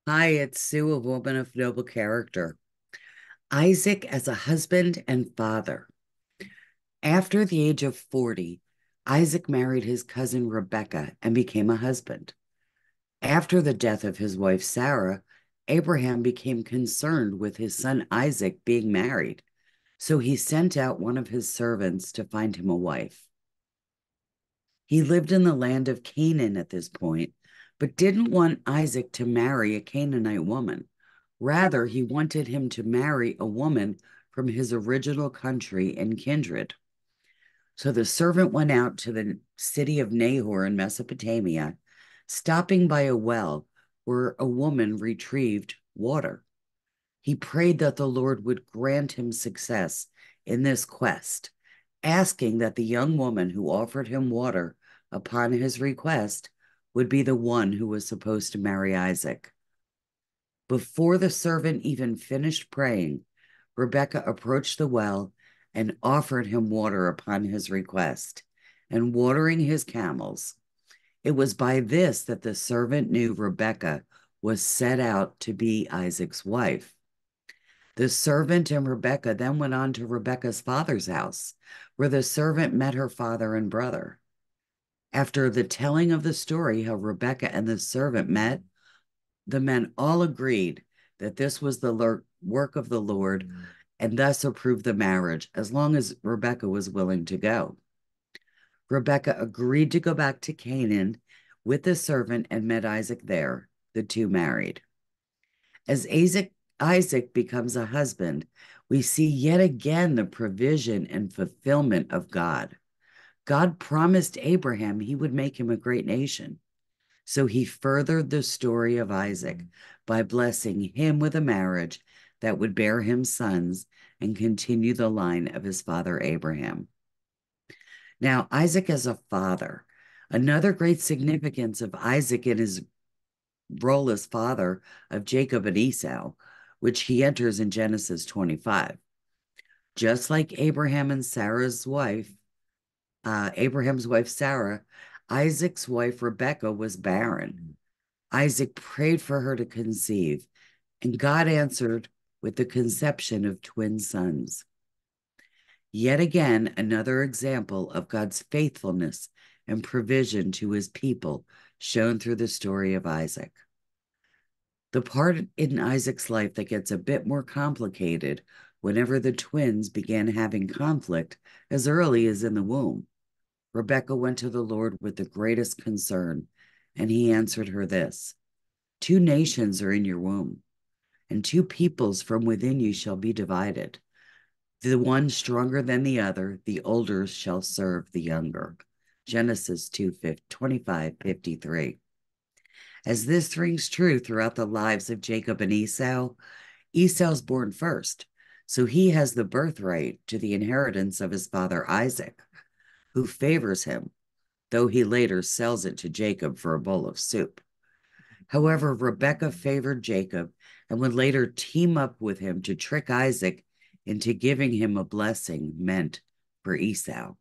Hi, it's Sue, a woman of noble character. Isaac as a husband and father. After the age of 40, Isaac married his cousin Rebekah and became a husband. After the death of his wife Sarah, Abraham became concerned with his son Isaac being married, so he sent out one of his servants to find him a wife. He lived in the land of Canaan at this point, but didn't want Isaac to marry a Canaanite woman. Rather, he wanted him to marry a woman from his original country and kindred. So the servant went out to the city of Nahor in Mesopotamia, stopping by a well where a woman retrieved water. He prayed that the Lord would grant him success in this quest, asking that the young woman who offered him water upon his request would be the one who was supposed to marry Isaac. Before the servant even finished praying, Rebekah approached the well and offered him water upon his request, and watering his camels. It was by this that the servant knew Rebekah was set out to be Isaac's wife. The servant and Rebekah then went on to Rebekah's father's house, where the servant met her father and brother. After the telling of the story how Rebekah and the servant met, the men all agreed that this was the work of the Lord and thus approved the marriage as long as Rebekah was willing to go. Rebekah agreed to go back to Canaan with the servant and met Isaac there. The two married. As Isaac becomes a husband, we see yet again the provision and fulfillment of God. God promised Abraham he would make him a great nation. So he furthered the story of Isaac by blessing him with a marriage that would bear him sons and continue the line of his father Abraham. Now, Isaac as a father. Another great significance of Isaac in his role as father of Jacob and Esau, which he enters in Genesis 25. Just like Abraham's wife Sarah, Isaac's wife Rebekah was barren. Isaac prayed for her to conceive, and God answered with the conception of twin sons. Yet again, another example of God's faithfulness and provision to his people shown through the story of Isaac. The part in Isaac's life that gets a bit more complicated whenever the twins began having conflict as early as in the womb. Rebekah went to the Lord with the greatest concern, and he answered her this: two nations are in your womb, and two peoples from within you shall be divided. The one stronger than the other, the older shall serve the younger. Genesis 2:25-53. As this rings true throughout the lives of Jacob and Esau, Esau's born first, so he has the birthright to the inheritance of his father Isaac, who favors him, though he later sells it to Jacob for a bowl of soup. However, Rebekah favored Jacob and would later team up with him to trick Isaac into giving him a blessing meant for Esau.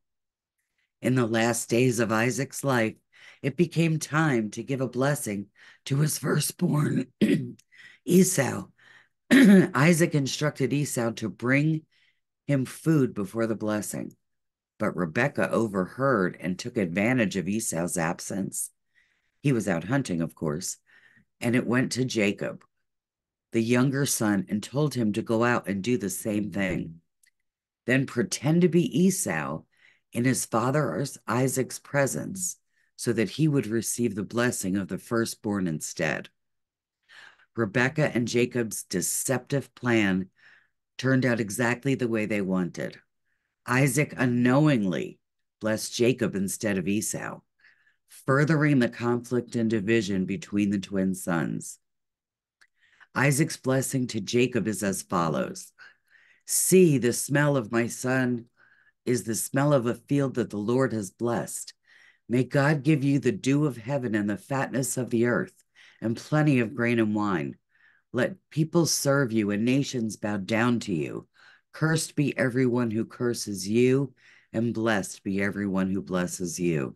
In the last days of Isaac's life, it became time to give a blessing to his firstborn, Esau. Isaac instructed Esau to bring him food before the blessing, but Rebekah overheard and took advantage of Esau's absence. He was out hunting, of course, and it went to Jacob, the younger son, and told him to go out and do the same thing. Then pretend to be Esau in his father Isaac's presence, so that he would receive the blessing of the firstborn instead. Rebekah and Jacob's deceptive plan turned out exactly the way they wanted. Isaac unknowingly blessed Jacob instead of Esau, furthering the conflict and division between the twin sons. Isaac's blessing to Jacob is as follows: see, the smell of my son is the smell of a field that the Lord has blessed. May God give you the dew of heaven and the fatness of the earth, and plenty of grain and wine. Let people serve you and nations bow down to you. Cursed be everyone who curses you, and blessed be everyone who blesses you.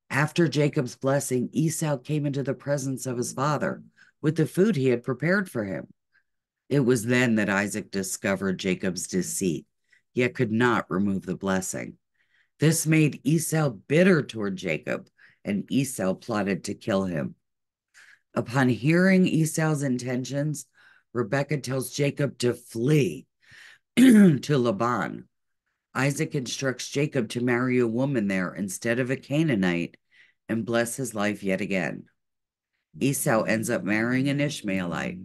After Jacob's blessing, Esau came into the presence of his father, with the food he had prepared for him. It was then that Isaac discovered Jacob's deceit, yet could not remove the blessing. This made Esau bitter toward Jacob, and Esau plotted to kill him. Upon hearing Esau's intentions, Rebekah tells Jacob to flee to Laban. Isaac instructs Jacob to marry a woman there instead of a Canaanite and bless his life yet again. Esau ends up marrying an Ishmaelite,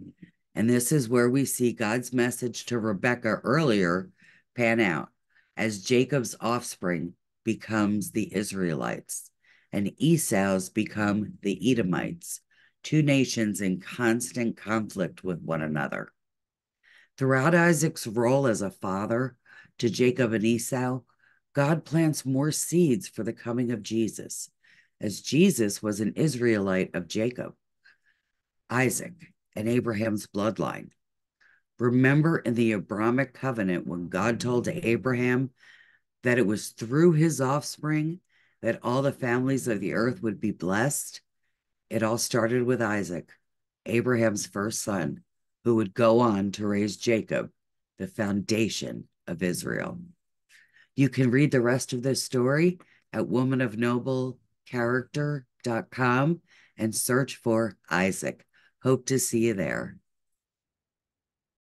and this is where we see God's message to Rebekah earlier pan out, as Jacob's offspring becomes the Israelites, and Esau's become the Edomites, two nations in constant conflict with one another. Throughout Isaac's role as a father to Jacob and Esau, God plants more seeds for the coming of Jesus, as Jesus was an Israelite of Jacob, Isaac, and Abraham's bloodline. Remember in the Abrahamic covenant when God told Abraham that it was through his offspring that all the families of the earth would be blessed? It all started with Isaac, Abraham's first son, who would go on to raise Jacob, the foundation of Israel. You can read the rest of this story at womanofnoblecharacter.com and search for Isaac. Hope to see you there.